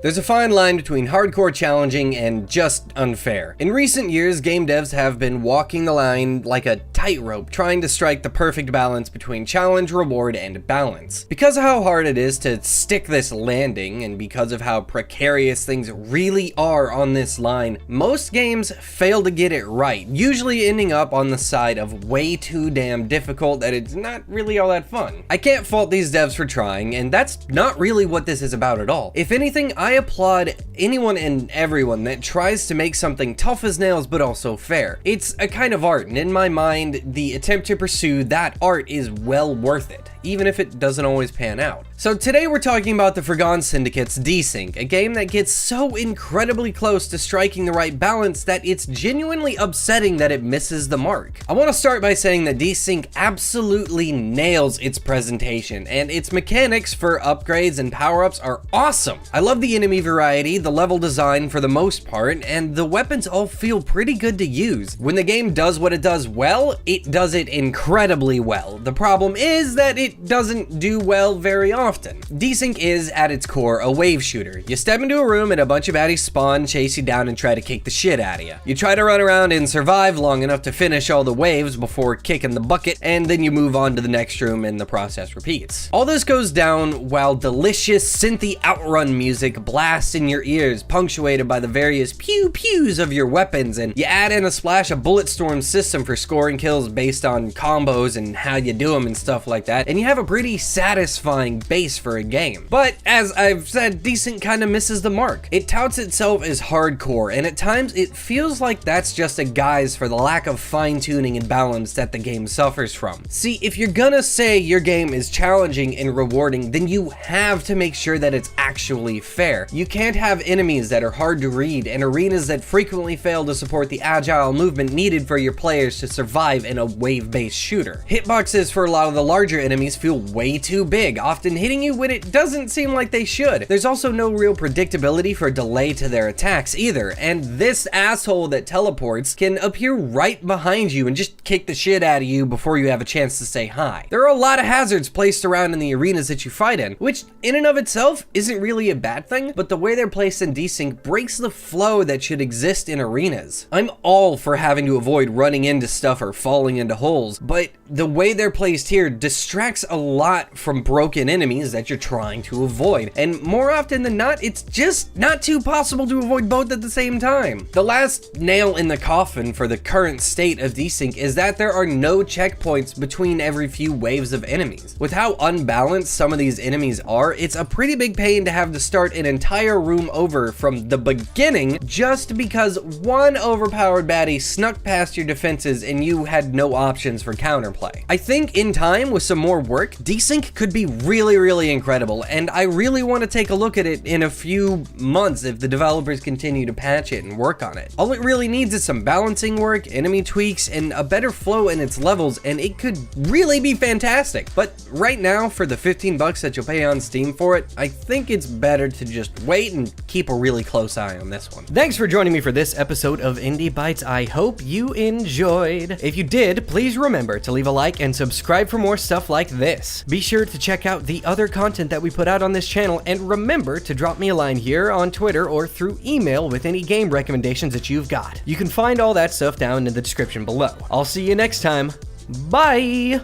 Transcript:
There's a fine line between hardcore challenging and just unfair. In recent years, game devs have been walking the line like a tightrope, trying to strike the perfect balance between challenge, reward, and balance. Because of how hard it is to stick this landing, and because of how precarious things really are on this line, most games fail to get it right, usually ending up on the side of way too damn difficult that it's not really all that fun. I can't fault these devs for trying, and that's not really what this is about at all. If anything, I applaud anyone and everyone that tries to make something tough as nails but also fair. It's a kind of art, and in my mind, the attempt to pursue that art is well worth it, even if it doesn't always pan out. So today we're talking about the Forgone Syndicate's Desync, a game that gets so incredibly close to striking the right balance that it's genuinely upsetting that it misses the mark. I want to start by saying that Desync absolutely nails its presentation, and its mechanics for upgrades and power-ups are awesome. I love the enemy variety, the level design for the most part, and the weapons all feel pretty good to use. When the game does what it does well, it does it incredibly well. The problem is that it doesn't do well very often. Desync is, at its core, a wave shooter. You step into a room and a bunch of baddies spawn, chase you down, and try to kick the shit out of you. You try to run around and survive long enough to finish all the waves before kicking the bucket, and then you move on to the next room and the process repeats. All this goes down while delicious synthy outrun music blasts in your ears, punctuated by the various pew-pews of your weapons, and you add in a splash of Bulletstorm system for scoring kills based on combos and how you do them and stuff like that, and you have a pretty satisfying base for a game. But as I've said, Desync kind of misses the mark. It touts itself as hardcore, and at times it feels like that's just a guise for the lack of fine-tuning and balance that the game suffers from. See, if you're gonna say your game is challenging and rewarding, then you have to make sure that it's actually fair. You can't have enemies that are hard to read and arenas that frequently fail to support the agile movement needed for your players to survive in a wave-based shooter. Hitboxes for a lot of the larger enemies feel way too big, often hitting you when it doesn't seem like they should. There's also no real predictability for delay to their attacks either, and this asshole that teleports can appear right behind you and just kick the shit out of you before you have a chance to say hi. There are a lot of hazards placed around in the arenas that you fight in, which in and of itself isn't really a bad thing, but the way they're placed in Desync breaks the flow that should exist in arenas. I'm all for having to avoid running into stuff or falling into holes, but the way they're placed here distracts a lot from broken enemies that you're trying to avoid, and more often than not, it's just not too possible to avoid both at the same time. The last nail in the coffin for the current state of Desync is that there are no checkpoints between every few waves of enemies. With how unbalanced some of these enemies are, it's a pretty big pain to have to start an entire room over from the beginning just because one overpowered baddie snuck past your defenses and you had no options for counterplay. I think in time, with some more work, Desync could be really incredible, and I really want to take a look at it in a few months if the developers continue to patch it and work on it. All it really needs is some balancing work, enemy tweaks, and a better flow in its levels, and it could really be fantastic. But right now, for the 15 bucks that you'll pay on Steam for it, I think it's better to just wait and keep a really close eye on this one. Thanks for joining me for this episode of Indie Bytes. I hope you enjoyed. If you did, please remember to leave a like and subscribe for more stuff like this. Be sure to check out the other content that we put out on this channel, and remember to drop me a line here on Twitter or through email with any game recommendations that you've got. You can find all that stuff down in the description below. I'll see you next time. Bye!